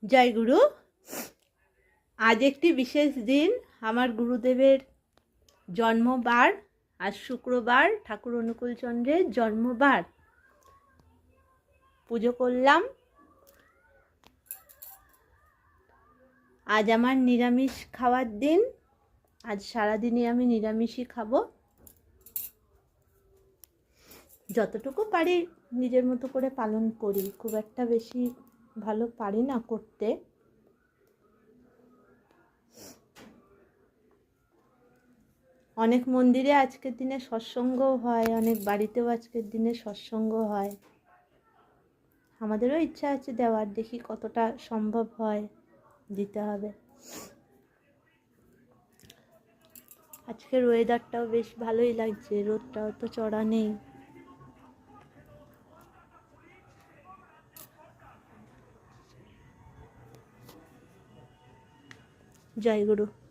জয় গুরু। আজ একটি বিশেষ দিন, আমার গুরুদেবের জন্মবার। আজ শুক্রবার, ঠাকুর অনুকূলচন্দ্রের জন্মবার। পুজো করলাম। আজ আমার নিরামিষ খাওয়ার দিন। আজ সারাদিনই আমি নিরামিষই খাবো। যতটুকু পারি নিজের মতো করে পালন করি, খুব একটা বেশি ভালো পারি না করতে। অনেক মন্দিরে আজকের দিনে সৎসঙ্গও হয়, অনেক বাড়িতেও আজকের দিনে সৎসঙ্গ হয়। আমাদেরও ইচ্ছা আছে দেওয়ার, দেখি কতটা সম্ভব হয়, দিতে হবে। আজকের ওয়েদারটাও বেশ ভালোই লাগছে, রোদটাও তো চড়া নেই। জয় গুরু।